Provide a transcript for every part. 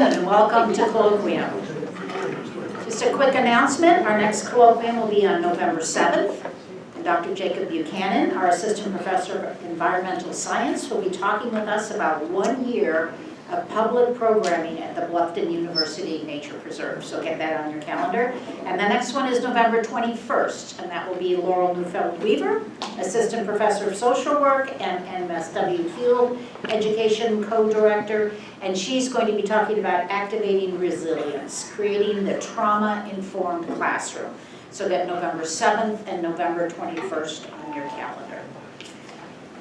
afternoon and welcome to Colloquium. Just a quick announcement, our next Colloquium will be on November 7th. And Dr. Jacob Buchanan, our Assistant Professor of Environmental Science, will be talking with us about 1 year of public programming at the Bluffton University Nature Preserve. So get that on your calendar. And the next one is November 21st, and that will be Laurel Neufeld-Weaver, Assistant Professor of Social Work and MSW Field Education Co-Director, and she's going to be talking about activating resilience, creating the trauma-informed classroom. So get November 7th and November 21st on your calendar.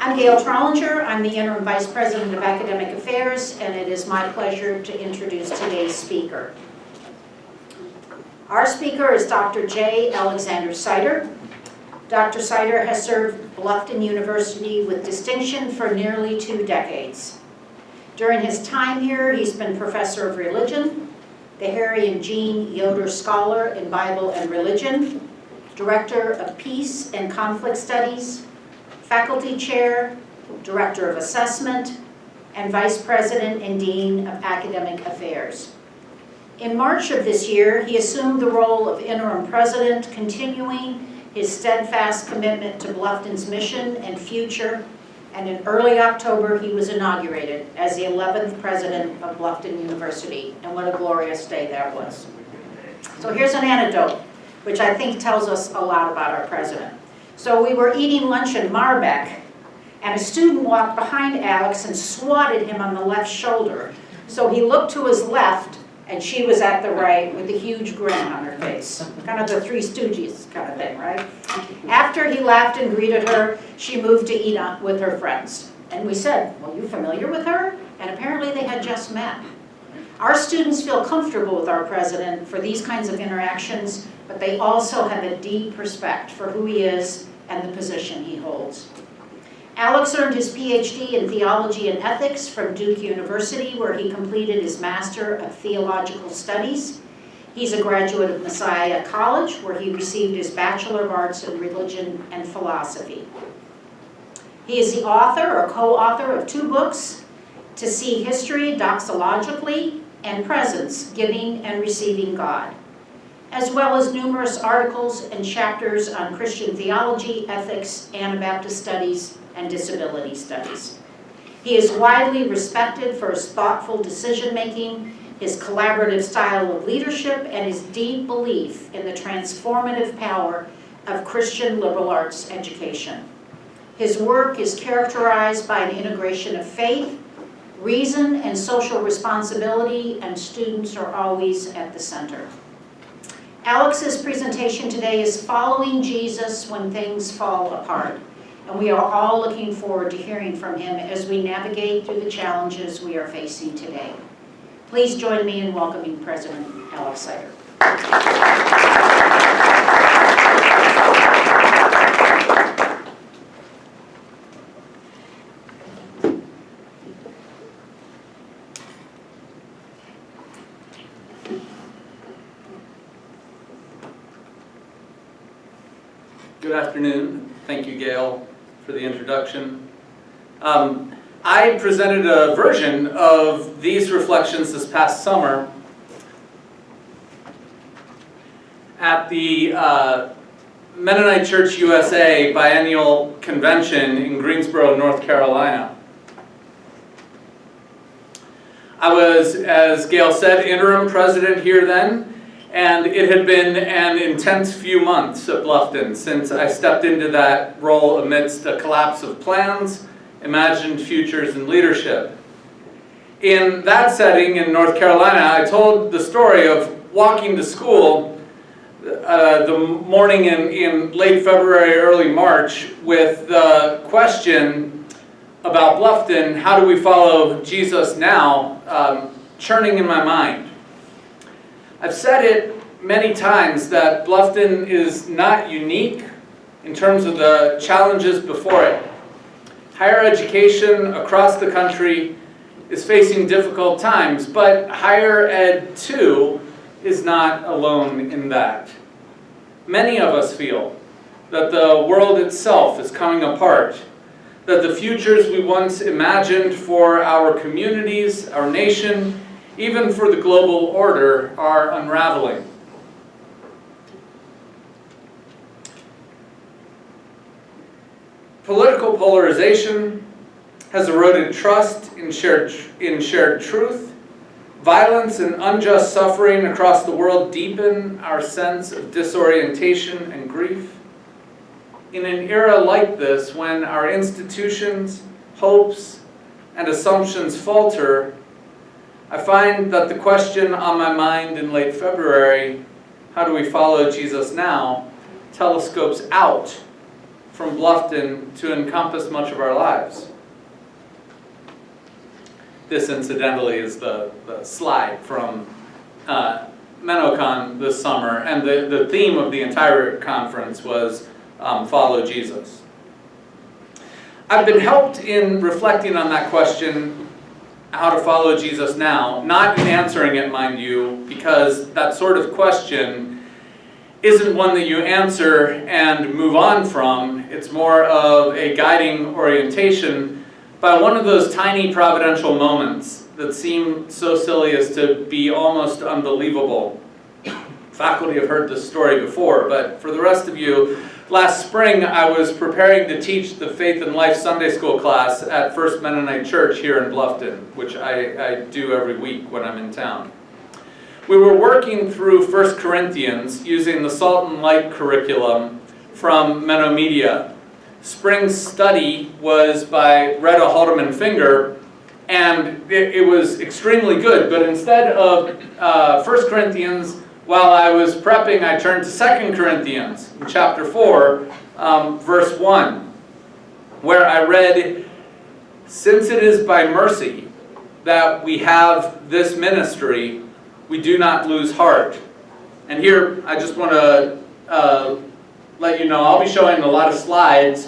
I'm Gail Trollinger. I'm the Interim Vice President of Academic Affairs, and it is my pleasure to introduce today's speaker. Our speaker is Dr. J. Alexander Sider. Dr. Sider has served Bluffton University with distinction for nearly 2 decades. During his time here, he's been Professor of Religion, the Harry and Jean Yoder Scholar in Bible and Religion, Director of Peace and Conflict Studies, Faculty Chair, Director of Assessment, and Vice President and Dean of Academic Affairs. In March of this year, he assumed the role of Interim President, continuing his steadfast commitment to Bluffton's mission and future, and in early October, he was inaugurated as the 11th President of Bluffton University, and what a glorious day that was. So here's an anecdote, which I think tells us a lot about our President. So we were eating lunch in Marbeck, and a student walked behind Alex and swatted him on the left shoulder. So he looked to his left, and she was at the right with a huge grin on her face. Kind of the Three Stooges kind of thing, right? After he laughed and greeted her, she moved to eat with her friends. And we said, well, you familiar with her? And apparently they had just met. Our students feel comfortable with our president for these kinds of interactions, but they also have a deep respect for who he is and the position he holds. Alex earned his PhD in Theology and Ethics from Duke University, where he completed his Master of Theological Studies. He's a graduate of Messiah College, where he received his Bachelor of Arts in Religion and Philosophy. He is the author or co-author of 2 books, To See History Doxologically and Presence, Giving and Receiving God, as well as numerous articles and chapters on Christian theology, ethics, Anabaptist studies, and disability studies. He is widely respected for his thoughtful decision-making, his collaborative style of leadership, and his deep belief in the transformative power of Christian liberal arts education. His work is characterized by an integration of faith, reason, and social responsibility, and students are always at the center. Alex's presentation today is Following Jesus When Things Fall Apart, and we are all looking forward to hearing from him as we navigate through the challenges we are facing today. Please join me in welcoming President Alex Sider. Good afternoon. Thank you, Gail, for the introduction. I presented a version of these reflections this past summer at the Mennonite Church USA Biennial Convention in Greensboro, North Carolina. I was, as Gail said, interim president here then, and it had been an intense few months at Bluffton since I stepped into that role amidst a collapse of plans, imagined futures, and leadership. In that setting in North Carolina, I told the story of walking to school the morning in late February, early March, with the question about Bluffton, how do we follow Jesus now, churning in my mind. I've said it many times that Bluffton is not unique in terms of the challenges before it. Higher education across the country is facing difficult times, but higher ed too is not alone in that. Many of us feel that the world itself is coming apart, that the futures we once imagined for our communities, our nation, even for the global order, are unraveling. Political polarization has eroded trust in shared truth. Violence and unjust suffering across the world deepen our sense of disorientation and grief. In an era like this, when our institutions, hopes, and assumptions falter, I find that the question on my mind in late February, how do we follow Jesus now, telescopes out from Bluffton to encompass much of our lives. This, incidentally, is the slide from MenoCon this summer, and the theme of the entire conference was Follow Jesus. I've been helped in reflecting on that question, how to follow Jesus now, not in answering it, mind you, because that sort of question isn't one that you answer and move on from. It's more of a guiding orientation by one of those tiny providential moments that seem so silly as to be almost unbelievable. Faculty have heard this story before, but for the rest of you, last spring I was preparing to teach the Faith and Life Sunday School class at First Mennonite Church here in Bluffton, which I do every week when I'm in town. We were working through 1 Corinthians using the Salt and Light curriculum from Menno Media. Spring's study was by Retta Haldeman Finger, and it was extremely good, but instead of 1 Corinthians, while I was prepping, I turned to 2 Corinthians, in chapter 4, verse 1, where I read, "Since it is by mercy that we have this ministry, we do not lose heart." And here, I just want to let you know, I'll be showing a lot of slides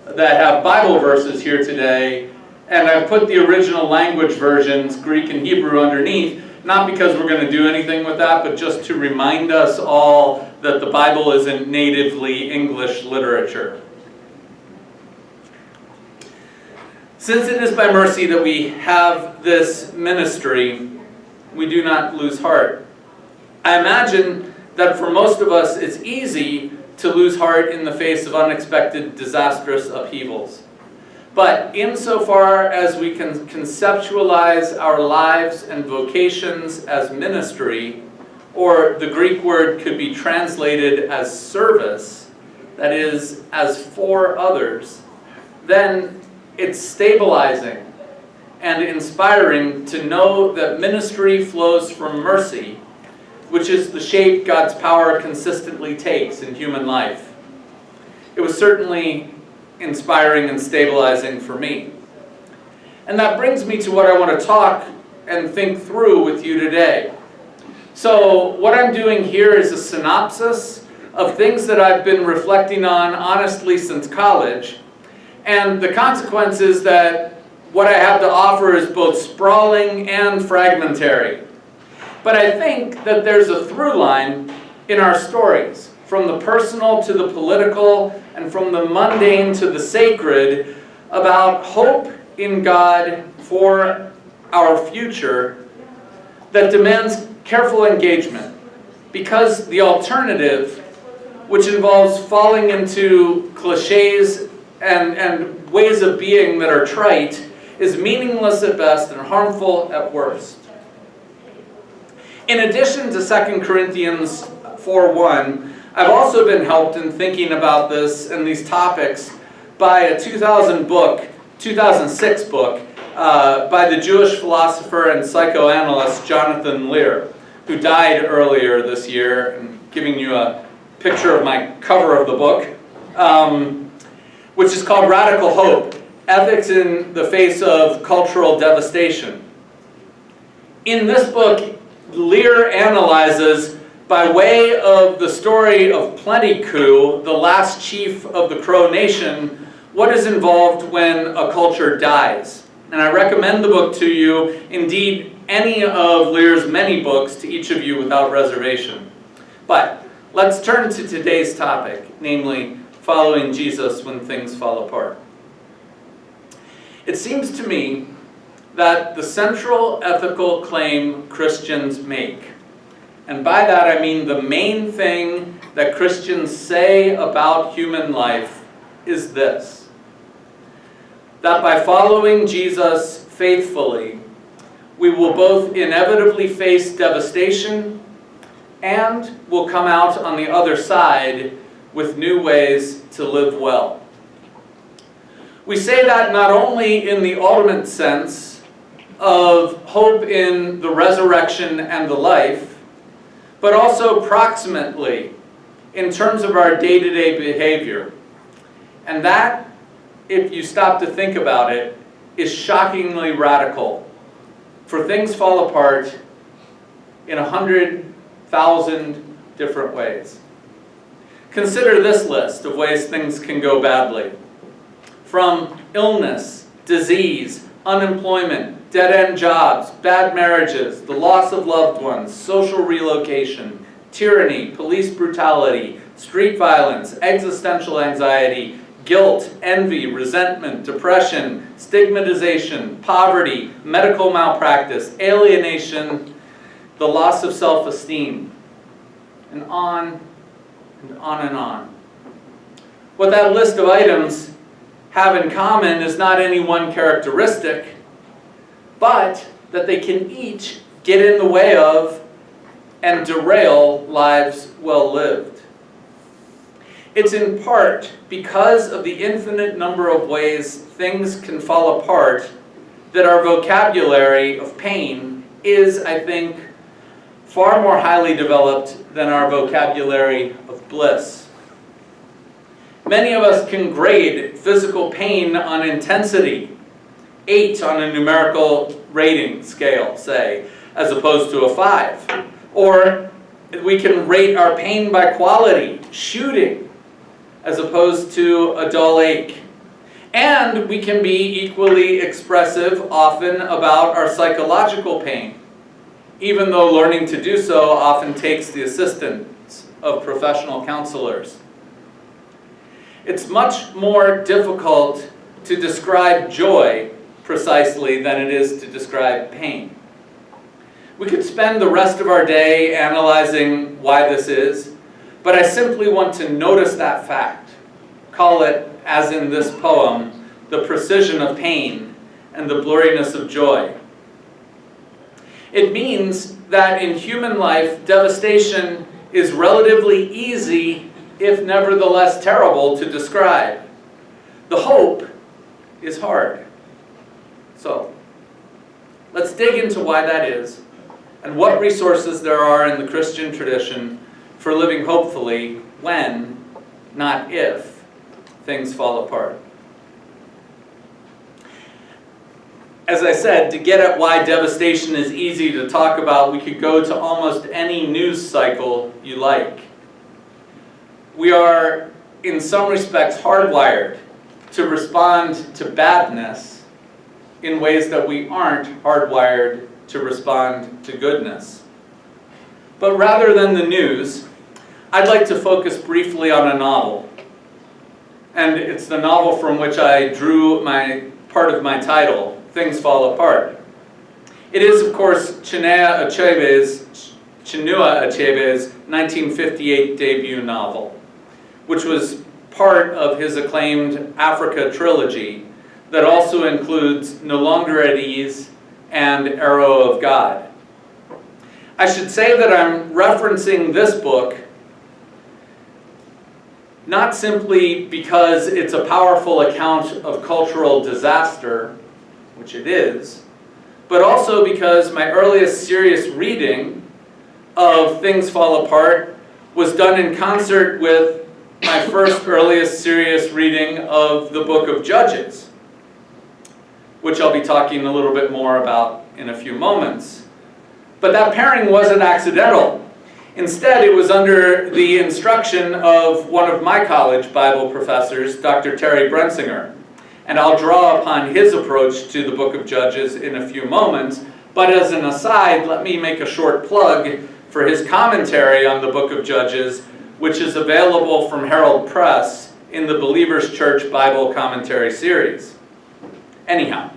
that have Bible verses here today, and I've put the original language versions, Greek and Hebrew, underneath, not because we're going to do anything with that, but just to remind us all that the Bible isn't natively English literature. Since it is by mercy that we have this ministry, we do not lose heart. I imagine that for most of us, it's easy to lose heart in the face of unexpected, disastrous upheavals. But insofar as we can conceptualize our lives and vocations as ministry, or the Greek word could be translated as service, that is, as for others, then it's stabilizing and inspiring to know that ministry flows from mercy, which is the shape God's power consistently takes in human life. It was certainly inspiring and stabilizing for me. And that brings me to what I want to talk and think through with you today. So what I'm doing here is a synopsis of things that I've been reflecting on honestly since college, and the consequence is that what I have to offer is both sprawling and fragmentary. But I think that there's a through line in our stories, from the personal to the political, and from the mundane to the sacred, about hope in God for our future that demands careful engagement. Because the alternative, which involves falling into cliches and ways of being that are trite, is meaningless at best and harmful at worst. In addition to 2 Corinthians 4:1, I've also been helped in thinking about this and these topics by a 2006 book by the Jewish philosopher and psychoanalyst Jonathan Lear, who died earlier this year. I'm giving you a picture of my cover of the book, which is called Radical Hope: Ethics in the Face of Cultural Devastation. In this book, Lear analyzes, by way of the story of Plenty-Coup, the last chief of the Crow Nation, what is involved when a culture dies. And I recommend the book to you, indeed any of Lear's many books, to each of you without reservation. But let's turn to today's topic, namely following Jesus when things fall apart. It seems to me that the central ethical claim Christians make, and by that I mean the main thing that Christians say about human life, is this: that by following Jesus faithfully, we will both inevitably face devastation and will come out on the other side with new ways to live well. We say that not only in the ultimate sense of hope in the resurrection and the life, but also proximately in terms of our day-to-day behavior. And that, if you stop to think about it, is shockingly radical. For things fall apart in 100,000 different ways. Consider this list of ways things can go badly. From illness, disease, unemployment, dead-end jobs, bad marriages, the loss of loved ones, social relocation, tyranny, police brutality, street violence, existential anxiety, guilt, envy, resentment, depression, stigmatization, poverty, medical malpractice, alienation, the loss of self-esteem, and on and on and on. What that list of items have in common is not any one characteristic, but that they can each get in the way of and derail lives well lived. It's in part because of the infinite number of ways things can fall apart that our vocabulary of pain is, I think, far more highly developed than our vocabulary of bliss. Many of us can grade physical pain on intensity, 8 on a numerical rating scale, say, as opposed to a 5. Or we can rate our pain by quality, shooting, as opposed to a dull ache. And we can be equally expressive often about our psychological pain, even though learning to do so often takes the assistance of professional counselors. It's much more difficult to describe joy precisely than it is to describe pain. We could spend the rest of our day analyzing why this is, but I simply want to notice that fact. Call it, as in this poem, the precision of pain and the blurriness of joy. It means that in human life, devastation is relatively easy, if nevertheless terrible, to describe. The hope is hard. So, let's dig into why that is, and what resources there are in the Christian tradition for living hopefully when, not if, things fall apart. As I said, to get at why devastation is easy to talk about, we could go to almost any news cycle you like. We are, in some respects, hardwired to respond to badness in ways that we aren't hardwired to respond to goodness. But rather than the news, I'd like to focus briefly on a novel. And it's the novel from which I drew part of my title, Things Fall Apart. It is, of course, Chinua Achebe's 1958 debut novel, which was part of his acclaimed Africa trilogy that also includes No Longer at Ease and Arrow of God. I should say that I'm referencing this book not simply because it's a powerful account of cultural disaster, which it is, but also because my earliest serious reading of Things Fall Apart was done in concert with my first earliest serious reading of the book of Judges, which I'll be talking a little bit more about in a few moments. But that pairing wasn't accidental. Instead, it was under the instruction of one of my college Bible professors, Dr. Terry Brensinger. And I'll draw upon his approach to the book of Judges in a few moments. But as an aside, let me make a short plug for his commentary on the book of Judges, which is available from Herald Press in the Believers Church Bible Commentary Series. Anyhow,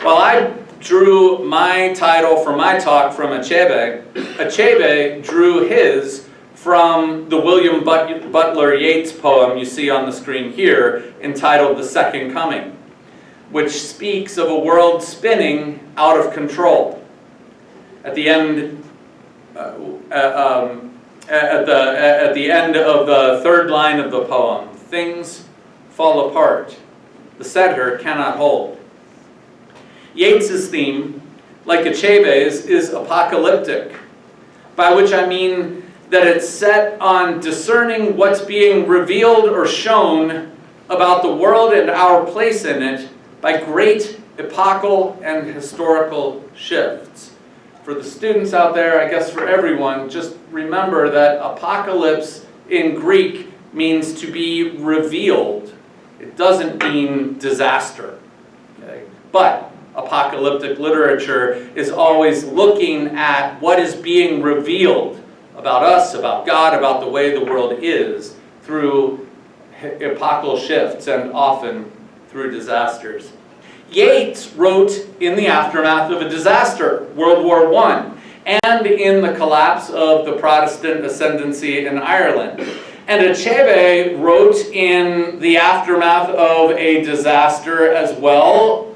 while I drew my title for my talk from Achebe. Achebe drew his from the William Butler Yeats poem you see on the screen here, entitled The Second Coming, which speaks of a world spinning out of control. At the end, at the end of the third line of the poem, things fall apart. The center cannot hold. Yeats's theme, like Achebe's, is apocalyptic, by which I mean that it's set on discerning what's being revealed or shown about the world and our place in it by great epochal and historical shifts. For the students out there, I guess for everyone, just remember that apocalypse in Greek means to be revealed. It doesn't mean disaster. Okay? But apocalyptic literature is always looking at what is being revealed about us, about God, about the way the world is through epochal shifts and often through disasters. Yeats wrote in the aftermath of a disaster, World War I, and in the collapse of the Protestant ascendancy in Ireland. And Achebe wrote in the aftermath of a disaster as well,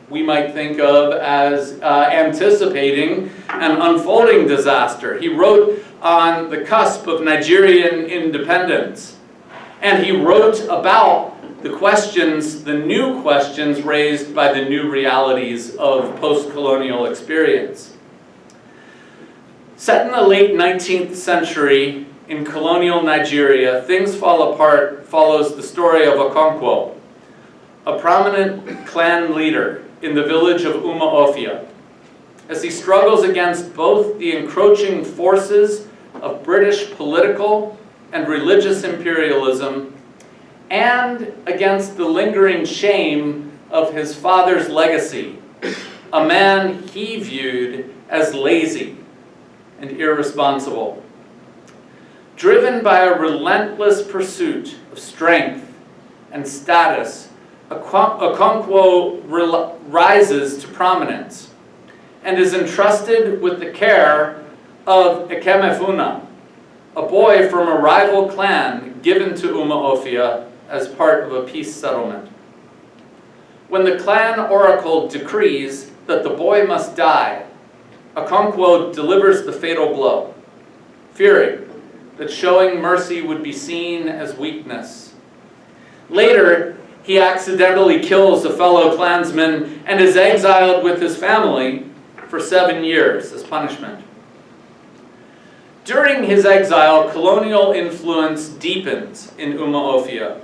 we might think of as anticipating an unfolding disaster. He wrote on the cusp of Nigerian independence, and he wrote about the questions, the new questions raised by the new realities of post-colonial experience. Set in the late 19th century in colonial Nigeria, Things Fall Apart follows the story of Okonkwo, a prominent clan leader in the village of Umuofia, as he struggles against both the encroaching forces of British political and religious imperialism and against the lingering shame of his father's legacy, a man he viewed as lazy and irresponsible. Driven by a relentless pursuit of strength and status, Okonkwo rises to prominence and is entrusted with the care of Ekemefuna, a boy from a rival clan given to Umuofia as part of a peace settlement. When the clan oracle decrees that the boy must die, Okonkwo delivers the fatal blow, fearing that showing mercy would be seen as weakness. Later, he accidentally kills a fellow clansman and is exiled with his family for 7 years as punishment. During his exile, colonial influence deepens in Umuofia.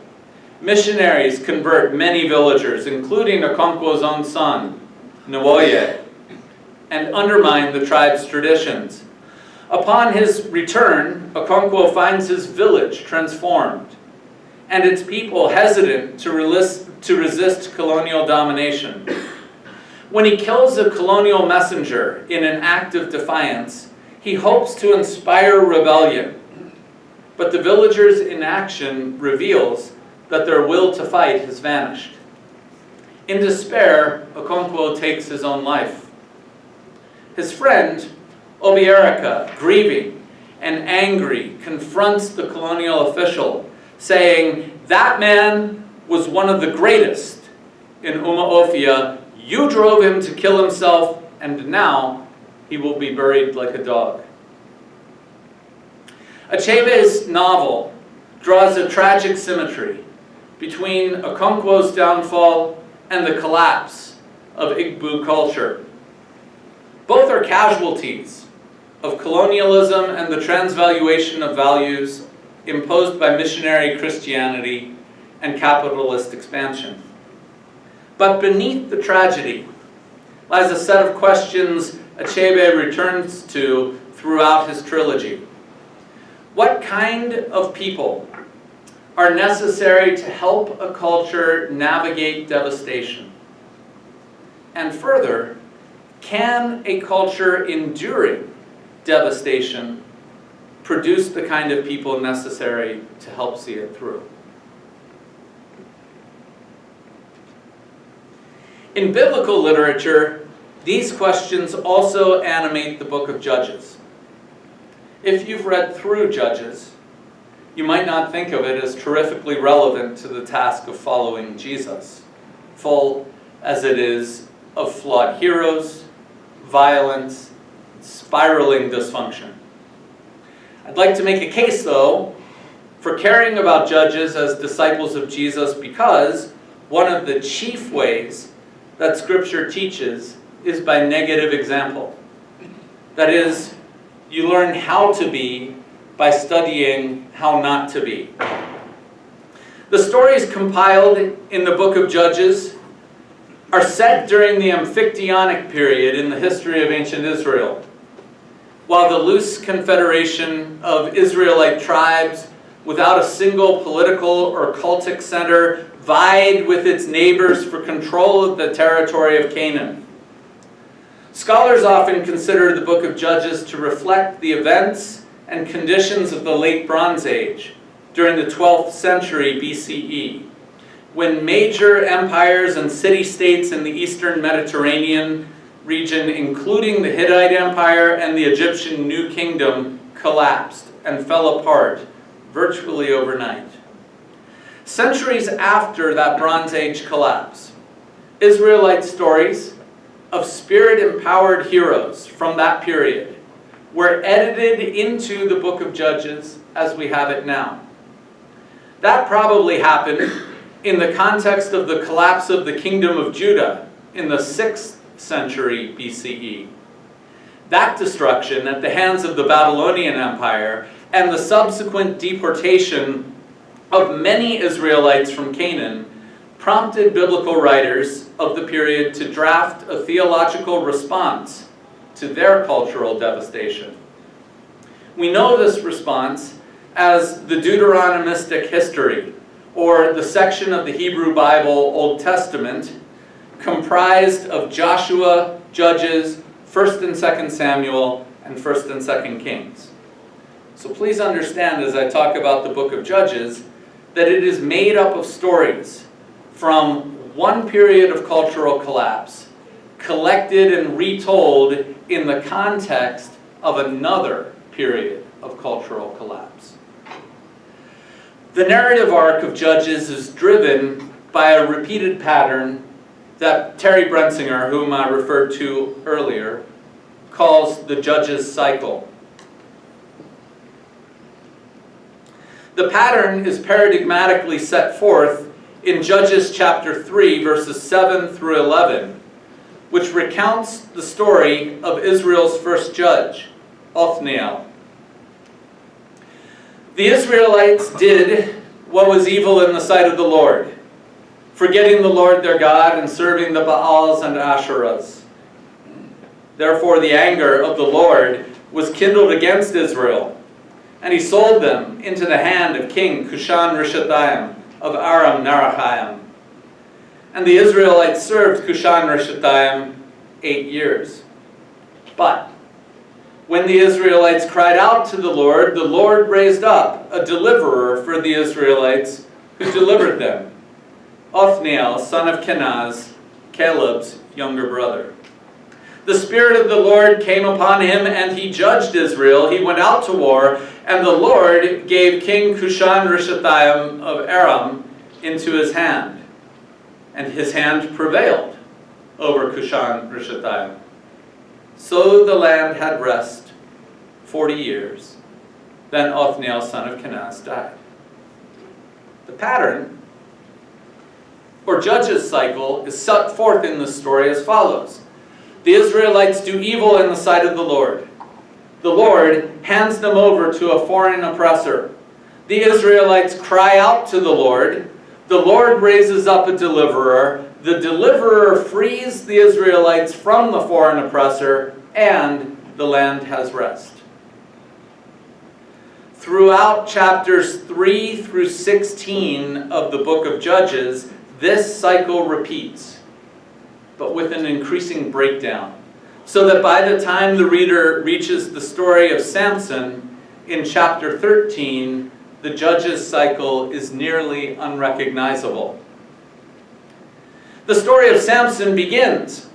Missionaries convert many villagers, including Okonkwo's own son, Nwoye, and undermine the tribe's traditions. Upon his return, Okonkwo finds his village transformed, and its people hesitant to resist colonial domination. When he kills a colonial messenger in an act of defiance, he hopes to inspire rebellion, but the villagers' inaction reveals that their will to fight has vanished. In despair, Okonkwo takes his own life. His friend, Obierika, grieving and angry, confronts the colonial official, saying, "That man was one of the greatest in Umuofia. You drove him to kill himself, and now he will be buried like a dog." Achebe's novel draws a tragic symmetry between Okonkwo's downfall and the collapse of Igbo culture. Both are casualties of colonialism and the transvaluation of values imposed by missionary Christianity and capitalist expansion. But beneath the tragedy lies a set of questions Achebe returns to throughout his trilogy. What kind of people are necessary to help a culture navigate devastation? And further, can a culture enduring devastation produce the kind of people necessary to help see it through? In biblical literature, These questions also animate the book of Judges. If you've read through Judges, you might not think of it as terrifically relevant to the task of following Jesus, full as it is of flawed heroes, violence, spiraling dysfunction. I'd like to make a case, though, for caring about Judges as disciples of Jesus, because one of the chief ways that Scripture teaches is by negative example. That is, you learn how to be by studying how not to be. The stories compiled in the book of Judges are set during the Amphictyonic period in the history of ancient Israel, while the loose confederation of Israelite tribes without a single political or cultic center vied with its neighbors for control of the territory of Canaan. Scholars often consider the book of Judges to reflect the events and conditions of the Late Bronze Age during the 12th century BCE, when major empires and city-states in the eastern Mediterranean region, including the Hittite Empire and the Egyptian New Kingdom, collapsed and fell apart virtually overnight. Centuries after that Bronze Age collapse, Israelite stories of spirit-empowered heroes from that period were edited into the book of Judges as we have it now. That probably happened in the context of the collapse of the kingdom of Judah in the 6th century BCE. That destruction at the hands of the Babylonian Empire and the subsequent deportation of many Israelites from Canaan prompted biblical writers of the period to draft a theological response to their cultural devastation. We know this response as the Deuteronomistic history, or the section of the Hebrew Bible, Old Testament, comprised of Joshua, Judges, 1st and 2nd Samuel, and 1st and 2nd Kings. So please understand, as I talk about the book of Judges, that it is made up of stories from one period of cultural collapse, collected and retold in the context of another period of cultural collapse. The narrative arc of Judges is driven by a repeated pattern that Terry Brensinger, whom I referred to earlier, calls the Judges cycle. The pattern is paradigmatically set forth in Judges chapter 3, verses 7 through 11, which recounts the story of Israel's first judge, Othniel. The Israelites did what was evil in the sight of the Lord, forgetting the Lord their God and serving the Baals and Asherahs. Therefore the anger of the Lord was kindled against Israel, and he sold them into the hand of King Cushan-Rishathaim of Aram-Naharaim. And the Israelites served Cushan-Rishathaim 8 years. But when the Israelites cried out to the Lord raised up a deliverer for the Israelites who delivered them, Othniel, son of Kenaz, Caleb's younger brother. The Spirit of the Lord came upon him, and he judged Israel. He went out to war, and the Lord gave King Cushan-Rishathaim of Aram into his hand. And his hand prevailed over Cushan-Rishathaim. So the land had rest 40 years. Then Othniel, son of Kenaz, died. The pattern, or Judges cycle, is set forth in the story as follows. The Israelites do evil in the sight of the Lord. The Lord hands them over to a foreign oppressor. The Israelites cry out to the Lord. The Lord raises up a deliverer. The deliverer frees the Israelites from the foreign oppressor, and the land has rest. Throughout chapters 3 through 16 of the book of Judges, this cycle repeats, but with an increasing breakdown, so that by the time the reader reaches the story of Samson in chapter 13, the Judges cycle is nearly unrecognizable. The story of Samson begins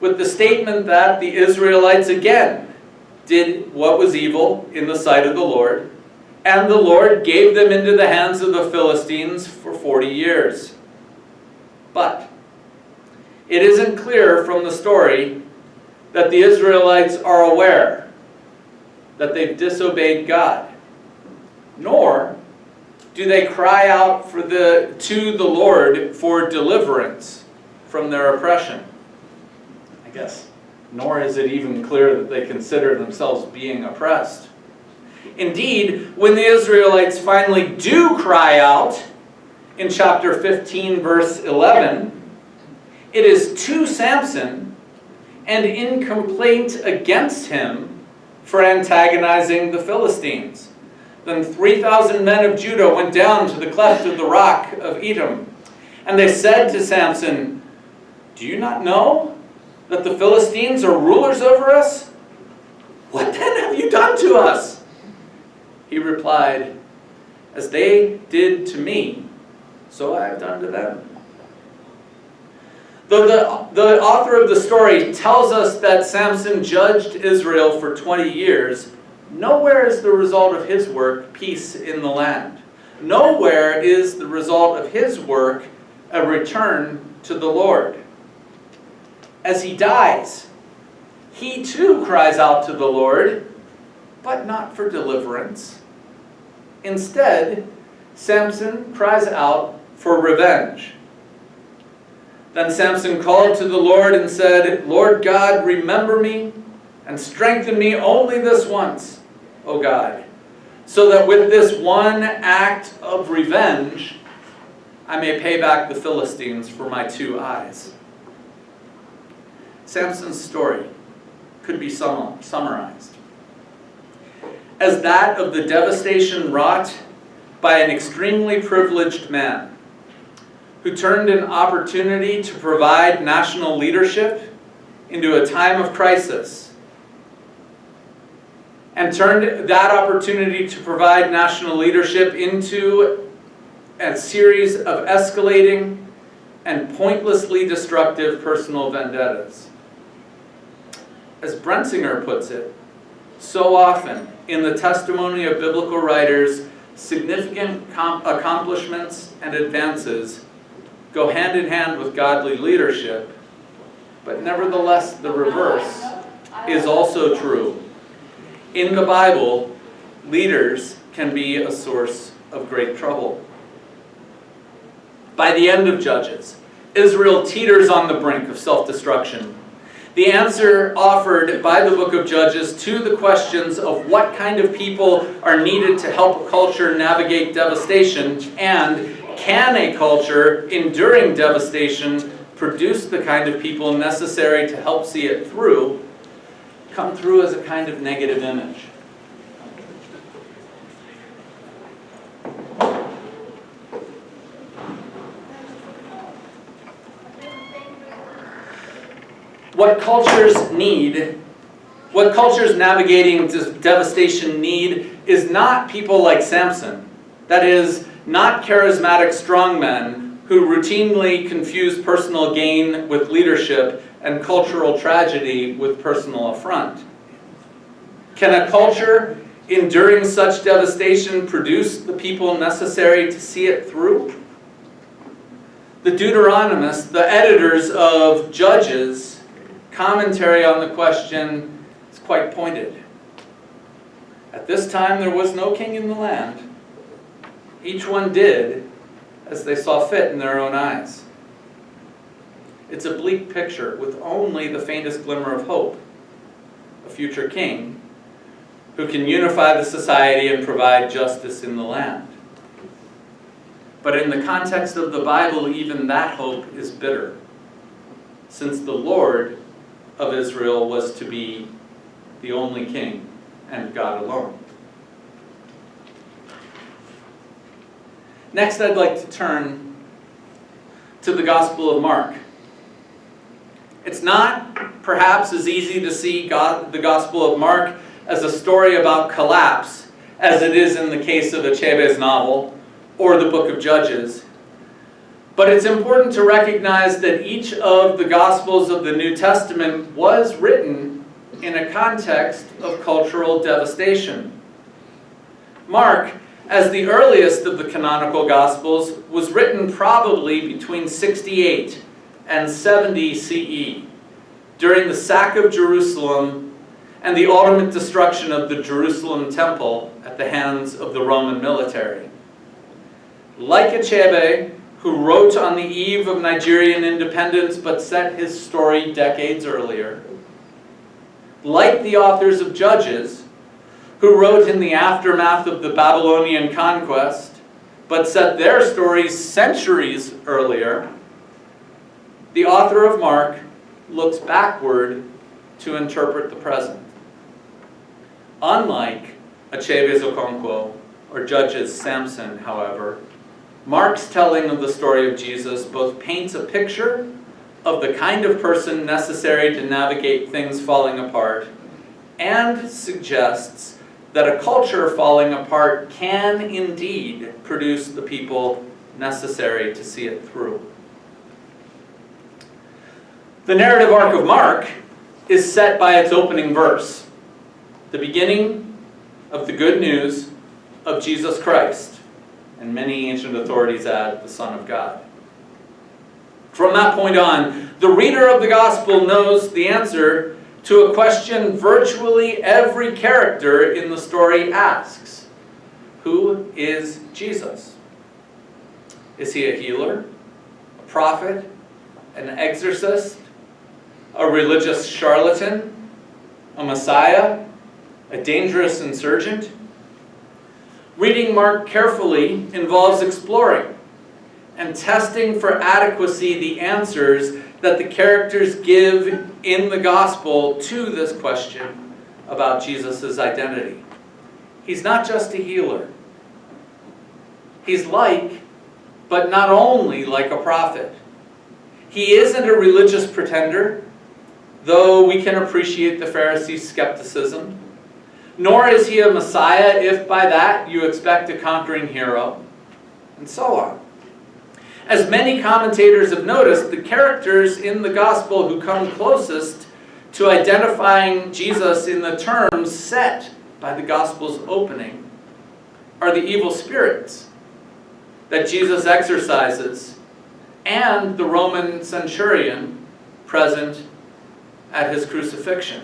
with the statement that the Israelites again did what was evil in the sight of the Lord, and the Lord gave them into the hands of the Philistines for 40 years. But it isn't clear from the story that the Israelites are aware that they've disobeyed God, nor do they cry out to the Lord for deliverance from their oppression. I guess, nor is it even clear that they consider themselves being oppressed. Indeed, when the Israelites finally do cry out, in chapter 15, verse 11, it is to Samson and in complaint against him for antagonizing the Philistines. Then 3,000 men of Judah went down to the cleft of the rock of Edom, and they said to Samson, "Do you not know that the Philistines are rulers over us? What then have you done to us?" He replied, "As they did to me, so I have done to them." Though the author of the story tells us that Samson judged Israel for 20 years, nowhere is the result of his work peace in the land. Nowhere is the result of his work a return to the Lord. As he dies, he too cries out to the Lord, but not for deliverance. Instead, Samson cries out for revenge. Then Samson called to the Lord and said, "Lord God, remember me and strengthen me only this once, O God, so that with this one act of revenge, I may pay back the Philistines for my 2 eyes." Samson's story could be summarized as that of the devastation wrought by an extremely privileged man who turned an opportunity to provide national leadership into a time of crisis, and turned that opportunity to provide national leadership into a series of escalating and pointlessly destructive personal vendettas. As Brensinger puts it, so often in the testimony of biblical writers, significant accomplishments and advances go hand in hand with godly leadership, but nevertheless the reverse is also true. In the Bible, leaders can be a source of great trouble. By the end of Judges, Israel teeters on the brink of self-destruction. The answer offered by the book of Judges to the questions of what kind of people are needed to help a culture navigate devastation, and can a culture enduring devastation produce the kind of people necessary to help see it through, come through as a kind of negative image. What cultures navigating devastation need is not people like Samson. That is, not charismatic strongmen who routinely confuse personal gain with leadership and cultural tragedy with personal affront. Can a culture enduring such devastation produce the people necessary to see it through? The Deuteronomists, the editors of Judges, commentary on the question is quite pointed. At this time there was no king in the land. Each one did as they saw fit in their own eyes. It's a bleak picture with only the faintest glimmer of hope. A future king who can unify the society and provide justice in the land. But in the context of the Bible, even that hope is bitter, since the Lord of Israel was to be the only king and God alone. Next, I'd like to turn to the Gospel of Mark. It's not perhaps as easy to see the Gospel of Mark as a story about collapse as it is in the case of Achebe's novel or the book of Judges. But it's important to recognize that each of the Gospels of the New Testament was written in a context of cultural devastation. Mark, as the earliest of the canonical Gospels, was written probably between 68 and 70 CE, during the sack of Jerusalem and the ultimate destruction of the Jerusalem temple at the hands of the Roman military. Like Achebe, who wrote on the eve of Nigerian independence but set his story decades earlier, like the authors of Judges, who wrote in the aftermath of the Babylonian conquest but set their stories centuries earlier, the author of Mark looks backward to interpret the present. Unlike Achebe's Okonkwo or Judges' Samson, however, Mark's telling of the story of Jesus both paints a picture of the kind of person necessary to navigate things falling apart and suggests that a culture falling apart can indeed produce the people necessary to see it through. The narrative arc of Mark is set by its opening verse, the beginning of the good news of Jesus Christ, and many ancient authorities add the Son of God. From that point on, the reader of the Gospel knows the answer to a question virtually every character in the story asks. Who is Jesus? Is he a healer, a prophet, an exorcist, a religious charlatan, a Messiah, a dangerous insurgent? Reading Mark carefully involves exploring and testing for adequacy the answers that the characters give in the Gospel to this question about Jesus' identity. He's not just a healer. He's like, but not only like a prophet. He isn't a religious pretender, though we can appreciate the Pharisees' skepticism. Nor is he a Messiah, if by that you expect a conquering hero, and so on. As many commentators have noticed, the characters in the Gospel who come closest to identifying Jesus in the terms set by the Gospel's opening are the evil spirits that Jesus exorcises and the Roman centurion present at his crucifixion.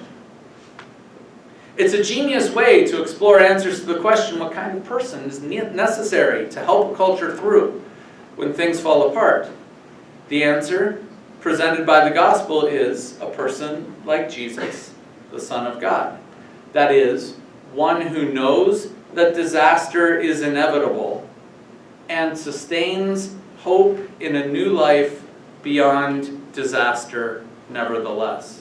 It's a genius way to explore answers to the question, what kind of person is necessary to help a culture through when things fall apart? The answer presented by the Gospel is a person like Jesus, the Son of God. That is, one who knows that disaster is inevitable and sustains hope in a new life beyond disaster nevertheless.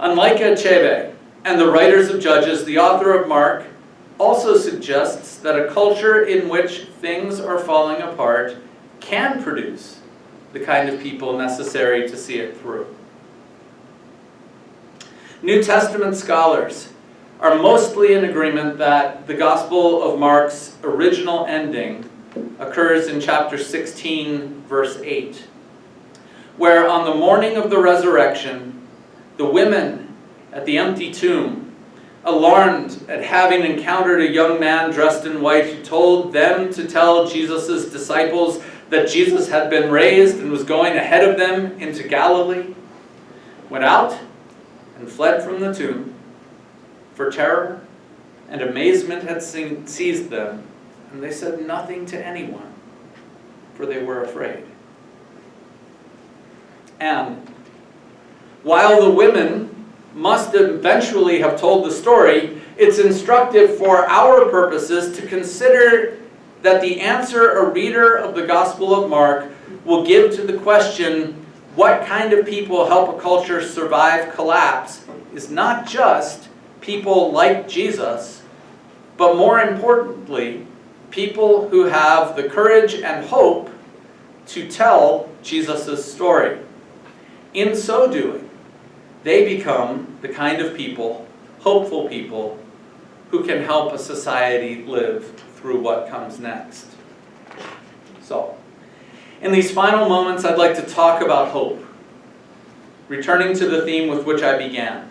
Unlike Achebe and the writers of Judges, the author of Mark also suggests that a culture in which things are falling apart can produce the kind of people necessary to see it through. New Testament scholars are mostly in agreement that the Gospel of Mark's original ending occurs in chapter 16, verse 8, where on the morning of the resurrection, the women at the empty tomb, alarmed at having encountered a young man dressed in white who told them to tell Jesus' disciples that Jesus had been raised and was going ahead of them into Galilee, went out and fled from the tomb, for terror and amazement had seized them, and they said nothing to anyone, for they were afraid. And while the women must eventually have told the story, it's instructive for our purposes to consider that the answer a reader of the Gospel of Mark will give to the question, what kind of people help a culture survive collapse, is not just people like Jesus, but more importantly, people who have the courage and hope to tell Jesus' story. In so doing, they become the kind of people, hopeful people, who can help a society live through what comes next. So, In these final moments, I'd like to talk about hope, returning to the theme with which I began,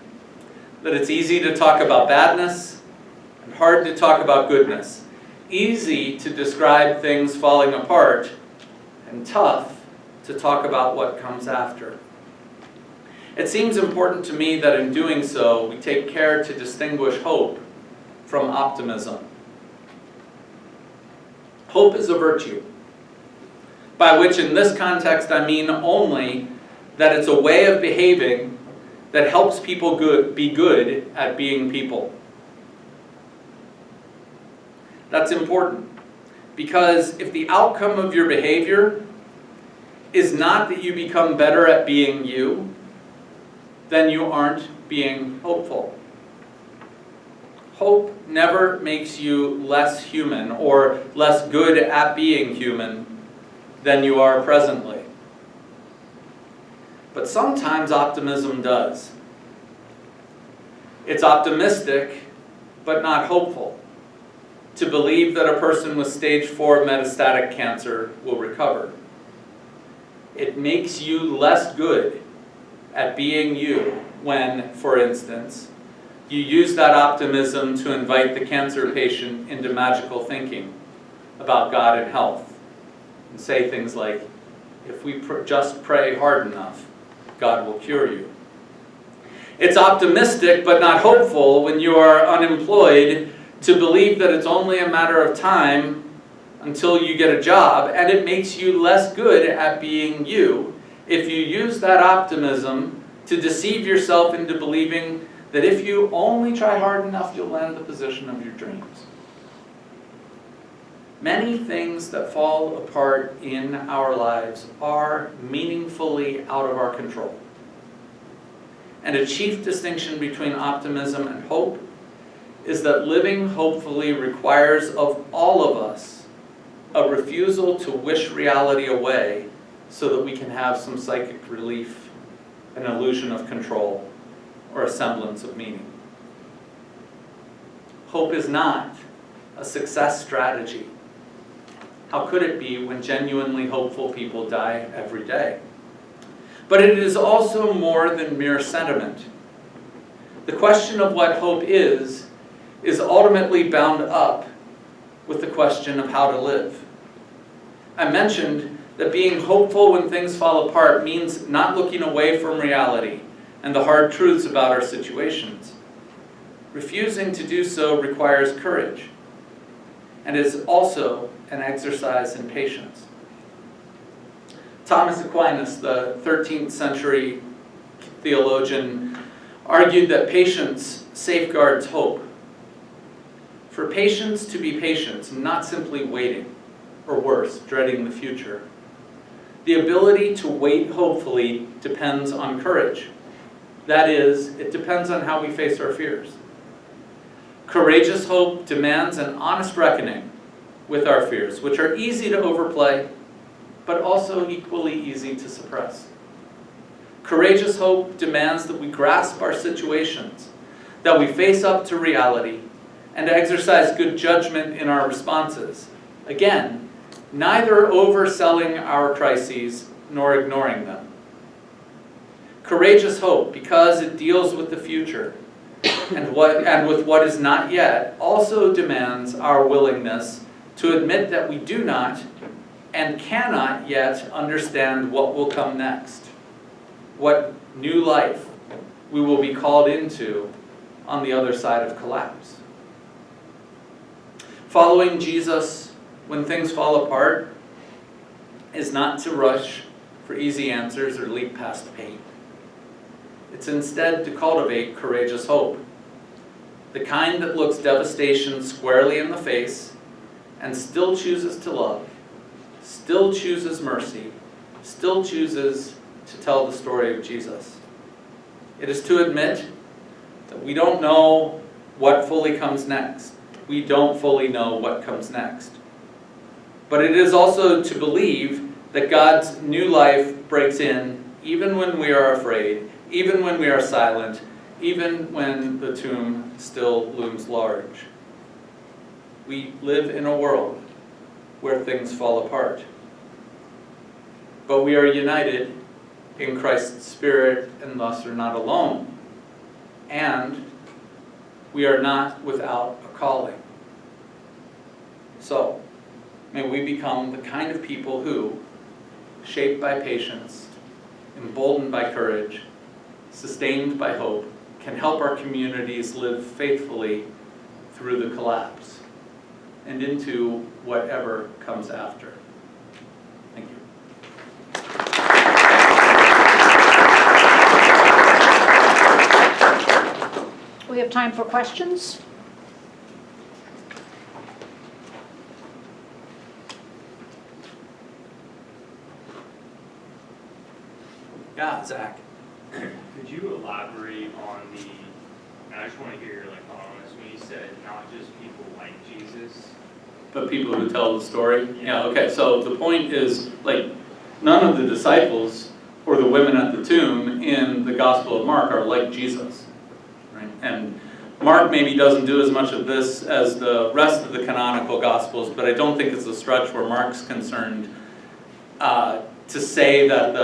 that it's easy to talk about badness and hard to talk about goodness, easy to describe things falling apart, and tough to talk about what comes after. It seems important to me that in doing so, we take care to distinguish hope from optimism. Hope is a virtue, by which in this context I mean only that it's a way of behaving that helps people be good at being people. That's important, because if the outcome of your behavior is not that you become better at being you, then you aren't being hopeful. Hope never makes you less human or less good at being human than you are presently. But sometimes optimism does. It's optimistic, but not hopeful, to believe that a person with stage 4 metastatic cancer will recover. It makes you less good at being you when, for instance, you use that optimism to invite the cancer patient into magical thinking about God and health, and say things like, if we just pray hard enough, God will cure you. It's optimistic but not hopeful when you are unemployed to believe that it's only a matter of time until you get a job, and it makes you less good at being you if you use that optimism to deceive yourself into believing that if you only try hard enough, you'll land the position of your dreams. Many things that fall apart in our lives are meaningfully out of our control. And a chief distinction between optimism and hope is that living hopefully requires of all of us a refusal to wish reality away so that we can have some psychic relief, an illusion of control, or a semblance of meaning. Hope is not a success strategy. How could it be when genuinely hopeful people die every day? But it is also more than mere sentiment. The question of what hope is ultimately bound up with the question of how to live. I mentioned that being hopeful when things fall apart means not looking away from reality and the hard truths about our situations. Refusing to do so requires courage, and is also an exercise in patience. Thomas Aquinas, the 13th century theologian, argued that patience safeguards hope. For patience to be patience, not simply waiting, or worse, dreading the future, the ability to wait hopefully depends on courage. That is, it depends on how we face our fears. Courageous hope demands an honest reckoning with our fears, which are easy to overplay, but also equally easy to suppress. Courageous hope demands that we grasp our situations, that we face up to reality, and exercise good judgment in our responses. Again, neither overselling our crises nor ignoring them. Courageous hope, because it deals with the future and with what is not yet, also demands our willingness to admit that we do not and cannot yet understand what will come next, what new life we will be called into on the other side of collapse. Following Jesus when things fall apart is not to rush for easy answers or leap past pain. It's instead to cultivate courageous hope, the kind that looks devastation squarely in the face and still chooses to love, still chooses mercy, still chooses to tell the story of Jesus. It is to admit that we don't know what fully comes next. We don't fully know what comes next. But it is also to believe that God's new life breaks in even when we are afraid, even when we are silent, even when the tomb still looms large. We live in a world where things fall apart. but we are united in Christ's Spirit and thus are not alone. And we are not without a calling. So, may we become the kind of people who, shaped by patience, emboldened by courage, sustained by hope, can help our communities live faithfully through the collapse and into whatever comes after. Thank you. We have time for questions. Yeah, Zach. Could you elaborate on and I just want to hear your on this, when you said not just people like Jesus? But people who tell the story? Yeah, okay, so the point is, none of the disciples or the women at the tomb in the Gospel of Mark are like Jesus, right? And Mark maybe doesn't do as much of this as the rest of the canonical Gospels, but I don't think it's a stretch where Mark's concerned to say that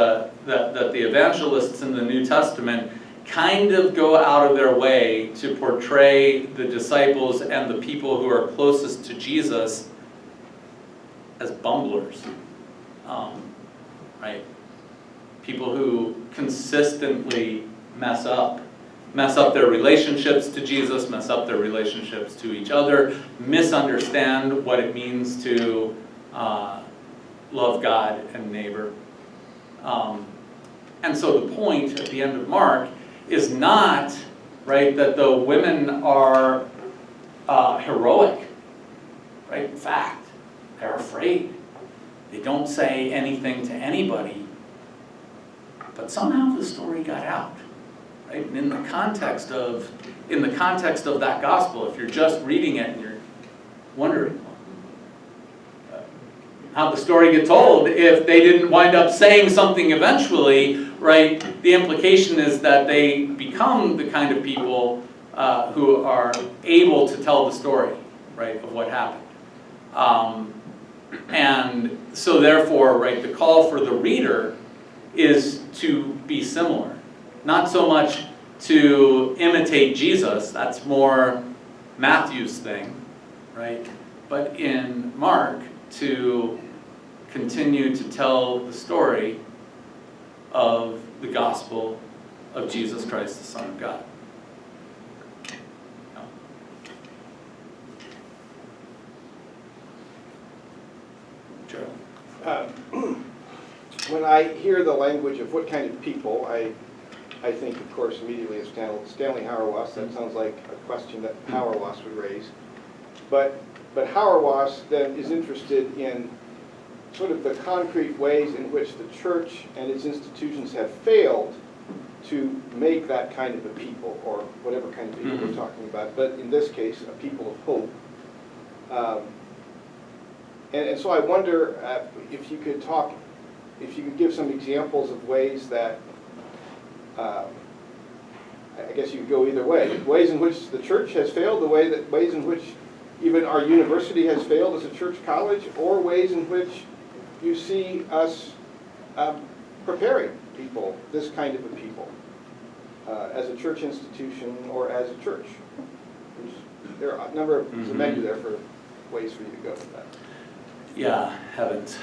the evangelists in the New Testament kind of go out of their way to portray the disciples and the people who are closest to Jesus as bumblers, right? People who consistently mess up their relationships to Jesus, mess up their relationships to each other, misunderstand what it means to love God and neighbor. And so the point at the end of Mark is not, right, that the women are heroic, right? In fact, they're afraid. They don't say anything to anybody, but somehow the story got out, right? And in the context of that gospel, if you're just reading it and you're wondering how the story gets told, if they didn't wind up saying something eventually, right, the implication is that they become the kind of people who are able to tell the story, right, of what happened. And so therefore, right, the call for the reader is to be similar. Not so much to imitate Jesus, that's more Matthew's thing, right? But in Mark, to continue to tell the story of the gospel of Jesus Christ, the Son of God. No. Gerald. When I hear the language of what kind of people, I think, of course, immediately of Stanley Hauerwas. That sounds like a question that Hauerwas would raise. But Hauerwas then is interested in sort of the concrete ways in which the church and its institutions have failed to make that kind of a people, or whatever kind of people we're talking about, but in this case, a people of hope. And so I wonder if you could give some examples of ways that, I guess you could go either way, ways in which the church has failed, ways in which even our university has failed as a church college, or ways in which you see us preparing people, this kind of a people, as a church institution or as a church. There are a number of, there's a menu there for ways for you to go with that. Yeah, heavens.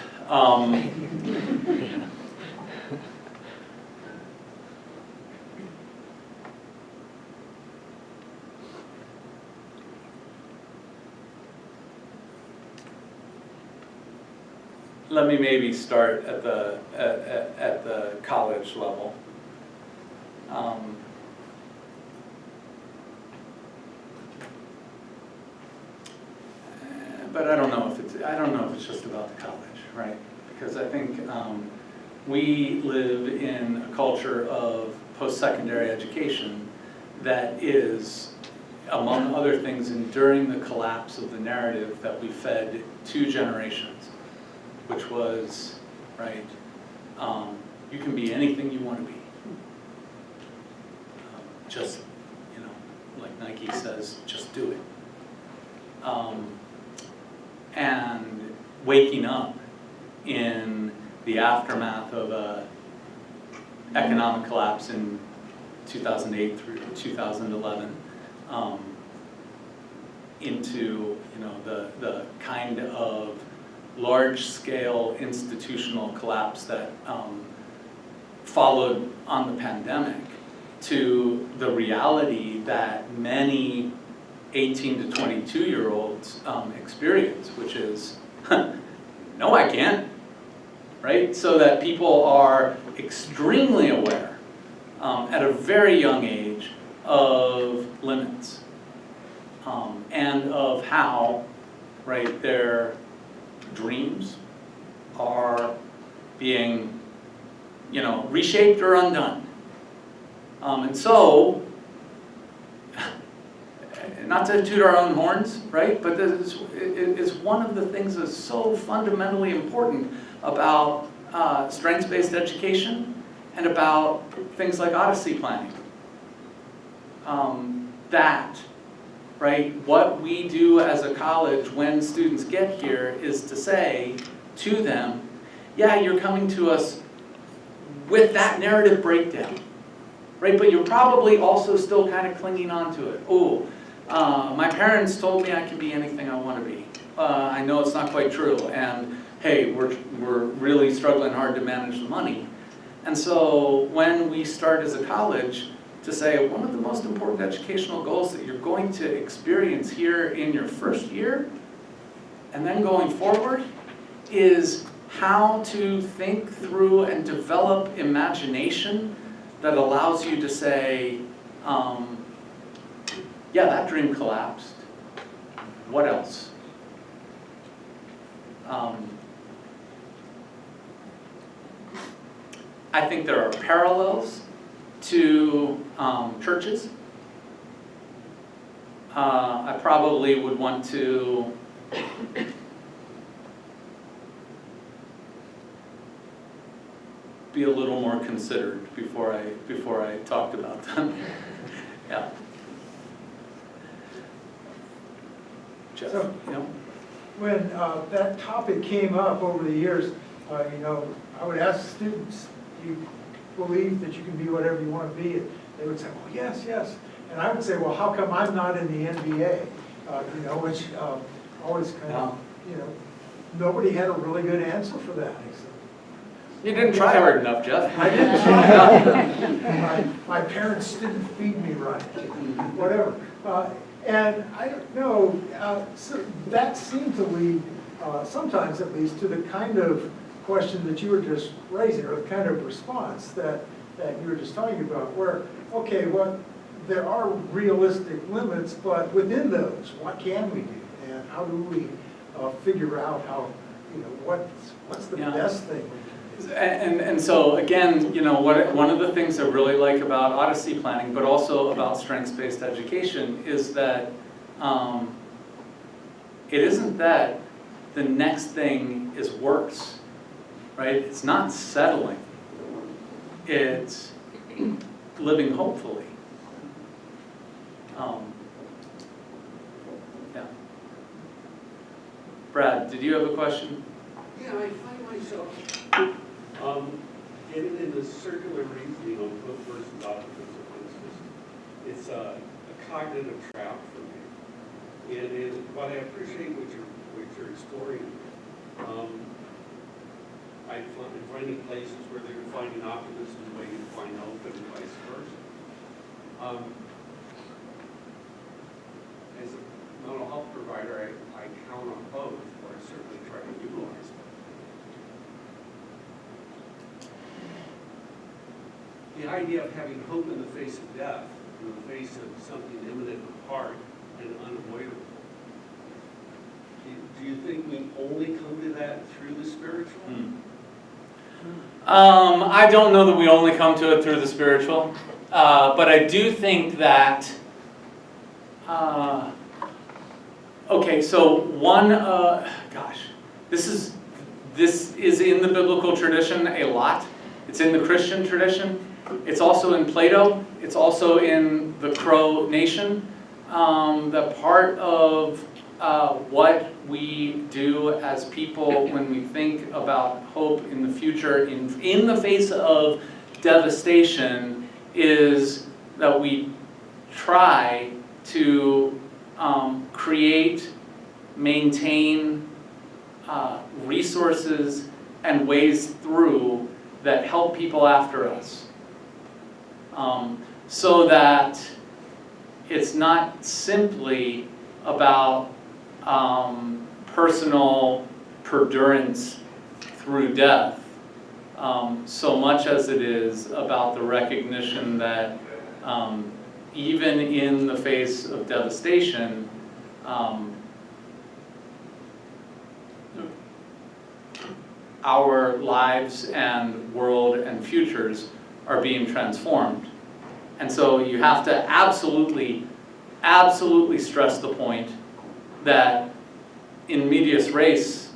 Let me maybe start at the college level. But I don't know if it's just about the college, right? Because I think we live in a culture of post-secondary education that is, among other things, enduring the collapse of the narrative that we fed 2 generations, which was, right, you can be anything you want to be. Just, like Nike says, just do it. And waking up in the aftermath of a economic collapse in 2008 through 2011, into the kind of large-scale institutional collapse that followed on the pandemic, to the reality that many 18 to 22-year-olds experience, which is, no, I can't, right? So that people are extremely aware at a very young age of limits and of how, right, their dreams are being, reshaped or undone. And so, not to toot our own horns, right? But this is one of the things that's so fundamentally important about strengths-based education and about things like Odyssey planning. That, right, what we do as a college when students get here is to say to them, yeah, you're coming to us with that narrative breakdown, right? But you're probably also still kind of clinging on to it. Oh, my parents told me I can be anything I want to be. I know it's not quite true, and hey, we're really struggling hard to manage the money. And so when we start as a college to say one of the most important educational goals that you're going to experience here in your first year and then going forward is how to think through and develop imagination that allows you to say, yeah, that dream collapsed. What else? I think there are parallels to churches. I probably would want to be a little more considered before I talked about them. Yeah. Jeff, So, when that topic came up over the years, I would ask students, do you believe that you can be whatever you want to be? And they would say, well, yes, yes. And I would say, well, how come I'm not in the NBA? Which always kind of, nobody had a really good answer for that. you didn't try hard enough, Jeff. I didn't try. My parents didn't feed me right, whatever. And I don't know, so that seemed to lead, sometimes at least, to the kind of question that you were just raising, or the kind of response that you were just talking about, where, okay, well, there are realistic limits, but within those, what can we do? And how do we figure out how, what's the best thing we can do? And so again, one of the things I really like about Odyssey planning, but also about strengths-based education, is that it isn't that the next thing is worse, right? It's not settling. It's living hopefully. Yeah. Brad, did you have a question? Yeah, I find myself getting in the circular reasoning on hook versus optimism, for instance. It's a cognitive trap for me. But I appreciate what you're exploring. I'm finding places where they're finding optimism the way you find hope, and vice versa. As a mental health provider, I count on both, or I certainly try to utilize them. The idea of having hope in the face of death, in the face of something imminent and hard and unavoidable. Do you think we only come to that through the spiritual? I don't know that we only come to it through the spiritual, but I do think that, okay, so one, this is in the biblical tradition a lot. It's in the Christian tradition. It's also in Plato. It's also in the Crow Nation. That part of what we do as people when we think about hope in the future in the face of devastation is that we try to create, maintain resources and ways through that help people after us. So that it's not simply about personal perdurance through death, so much as it is about the recognition that even in the face of devastation, our lives and world and futures are being transformed. And so you have to absolutely stress the point that in medias res,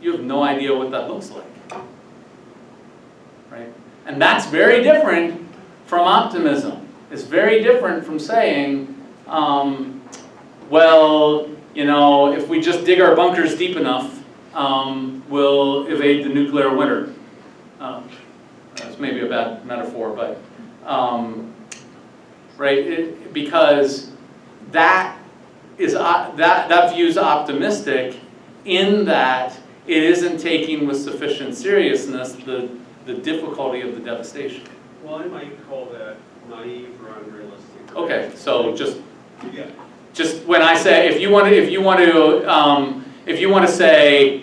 you have no idea what that looks like, right? And that's very different from optimism. It's very different from saying, well, you know, if we just dig our bunkers deep enough, we'll evade the nuclear winter. That's maybe a bad metaphor, but right? Because that is that view's optimistic in that it isn't taking with sufficient seriousness the difficulty of the devastation. Well, I might call that naive or unrealistic. Okay, so just Yeah. when I say if you want to say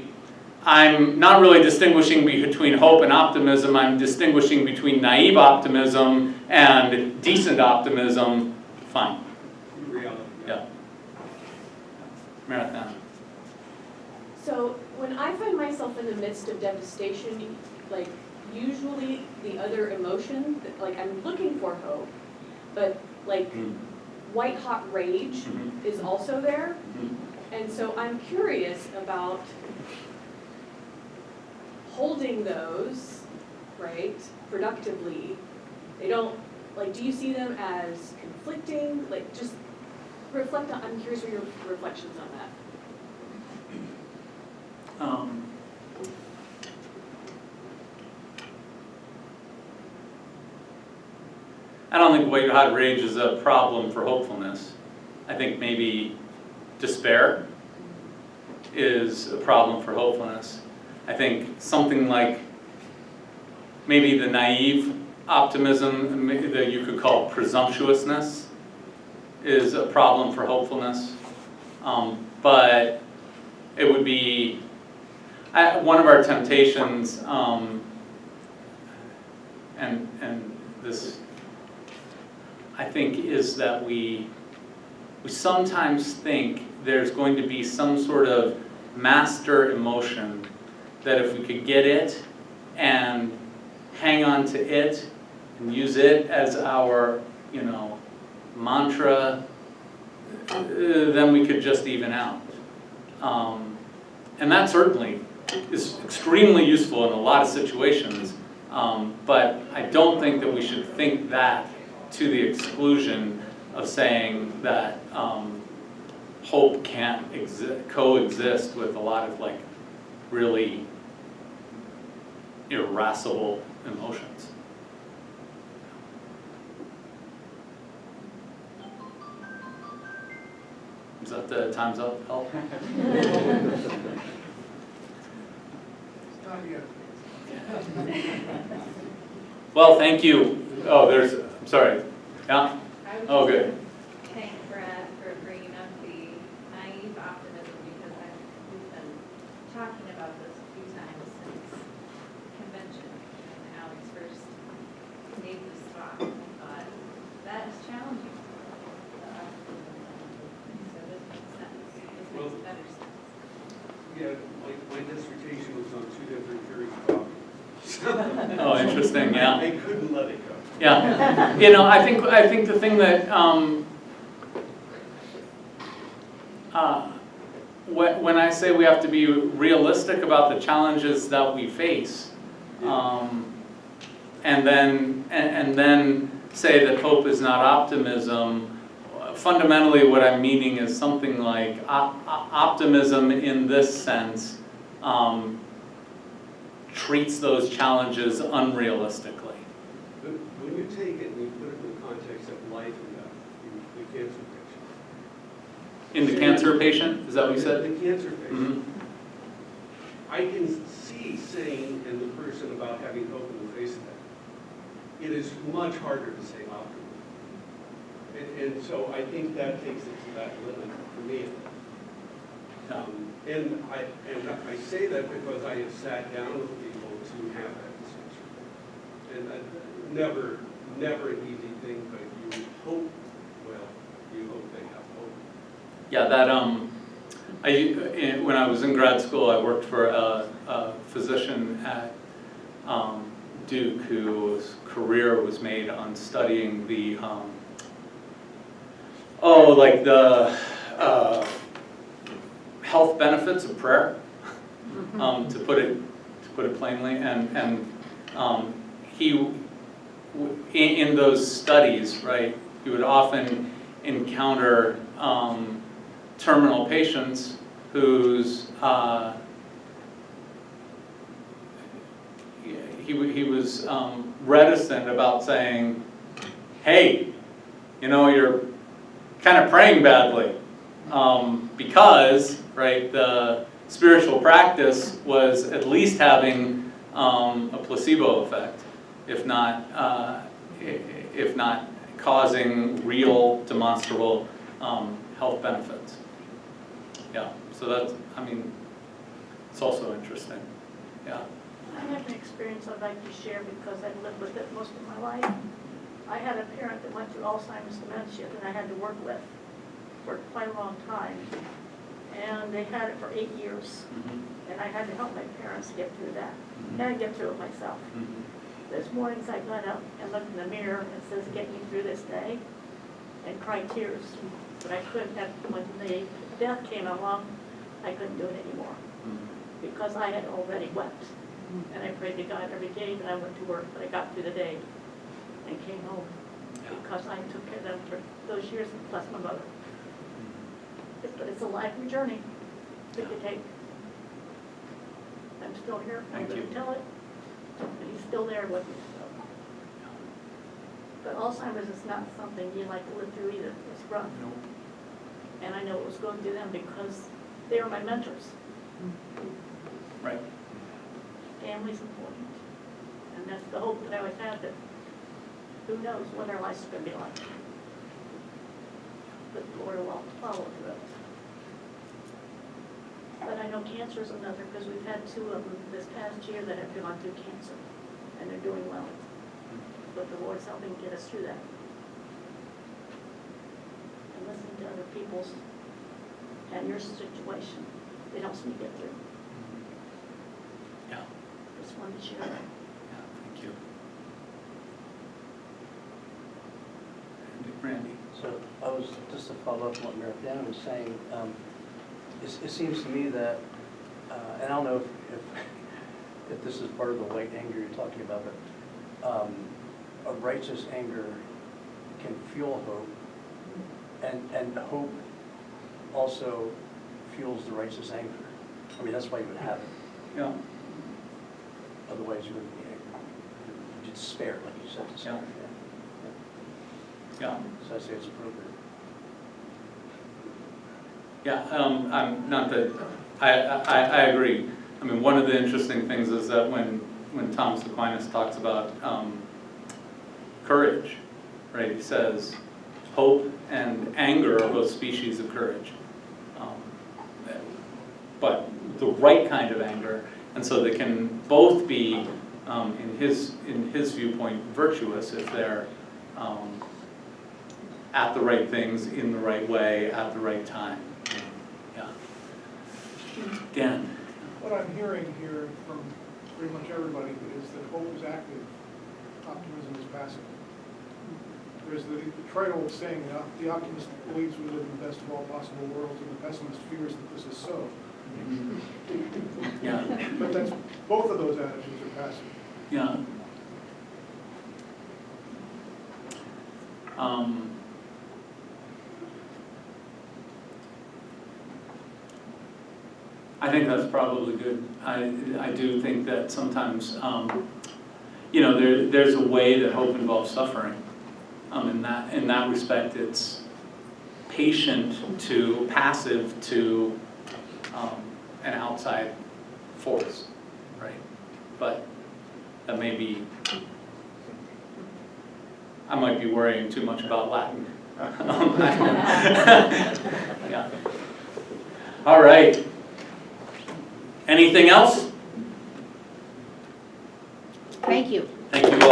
I'm not really distinguishing between hope and optimism, I'm distinguishing between naive optimism and decent optimism, fine. Reality. Yeah. Marathon. So when I find myself in the midst of devastation, like usually the other emotion, like I'm looking for hope, but like white hot rage is also there. And so I'm curious about holding those, right, productively. They don't, like, do you see them as conflicting? Like, just reflect on, I'm curious what your reflections on that. I don't think white hot rage is a problem for hopefulness. I think maybe despair is a problem for hopefulness. I think something like maybe the naive optimism that you could call presumptuousness is a problem for hopefulness. But it would be, one of our temptations, and this I think is that we sometimes think there's going to be some sort of master emotion that if we could get it and hang on to it and use it as our, mantra, then we could just even out. And that certainly is extremely useful in a lot of situations, but I don't think that we should think that to the exclusion of saying that hope can't coexist with a lot of really irascible emotions. Is that the time's up, Help? Well, thank you. Oh, I'm sorry. Yeah? Oh, good. Thank Brad for bringing up the naive optimism because we've been talking about this a few times since convention and Alex first gave this talk. I thought that is challenging. So this makes sense. This makes better sense. Yeah, my dissertation was on 2 different theories of optimism. Oh, interesting, yeah. I couldn't let it go. Yeah, I think the thing that when I say we have to be realistic about the challenges that we face, and then say that hope is not optimism, fundamentally what I'm meaning is something like optimism in this sense treats those challenges unrealistically. When you take it and you put it in the context of life and death, the cancer patient. In the cancer patient, is that what you said? The cancer patient. Mhm. I can see saying in the person about having hope in the face of that. It is much harder to say optimism. And so I think that takes it to that limit for me. And I say that because I have sat down with people to have that discussion. And never an easy thing, but you hope, well, you hope they have hope. Yeah, that when I was in grad school, I worked for a physician at Duke whose career was made on studying the health benefits of prayer, to put it plainly, and he in those studies, right, you would often encounter terminal patients whose he was reticent about saying, hey, you know, you're kind of praying badly, because, right, the spiritual practice was at least having a placebo effect, if not causing real demonstrable health benefits. Yeah, so that's, I mean, it's also interesting. Yeah. I have an experience I'd like to share because I've lived with it most of my life. I had a parent that went through Alzheimer's dementia that I had to work with for quite a long time. And they had it for 8 years. And I had to help my parents get through that. And get through it myself. There's mornings I got up and looked in the mirror and says, get me through this day, and cried tears. But I couldn't have, when the death came along, I couldn't do it anymore. Because I had already wept. And I prayed to God every day that I went to work, but I got through the day and came home. Because I took care of them for those years, plus my mother. But it's a life journey that you take. I'm still here, I'm going to tell it, and he's still there with me. So. But Alzheimer's is not something you like to live through either. It's rough. And I know it was going through them because they were my mentors. Right. Family's important. And that's the hope that I always had, that who knows what our life's going to be like. But the Lord will follow through it. But I know cancer is another, because we've had 2 of them this past year that have gone through cancer, and they're doing well. But the Lord's helping get us through that. And listening to other people's and your situation, it helps me get through. Yeah. Just wanted to share that. Yeah, thank you. Randy. So I was, just to follow up on what Mary Ann was saying, it seems to me that, and I don't know if this is part of the white anger you're talking about, but a righteous anger can fuel hope, and hope also fuels the righteous anger. I mean, that's why you would have it. Yeah. Otherwise, you wouldn't be angry. You'd despair, like you said, despair. Yeah. So I say it's appropriate. Yeah, I'm not that, I agree. I mean, one of the interesting things is that when Thomas Aquinas talks about courage, right, he says hope and anger are both species of courage. But the right kind of anger, and so they can both be, in his viewpoint, virtuous if they're at the right things, in the right way, at the right time. Yeah. Dan? What I'm hearing here from pretty much everybody is that hope is active, optimism is passive. There's the trite old saying, the optimist believes we live in the best of all possible worlds, and the pessimist fears that this is so. Yeah. But that's, both of those attitudes are passive. Yeah. I think that's probably good. I do think that sometimes, you know, there's a way that hope involves suffering. In that respect, it's patient to passive to an outside force, right? But that may be, I might be worrying too much about Latin. Yeah. All right. Anything else? Thank you. Thank you all.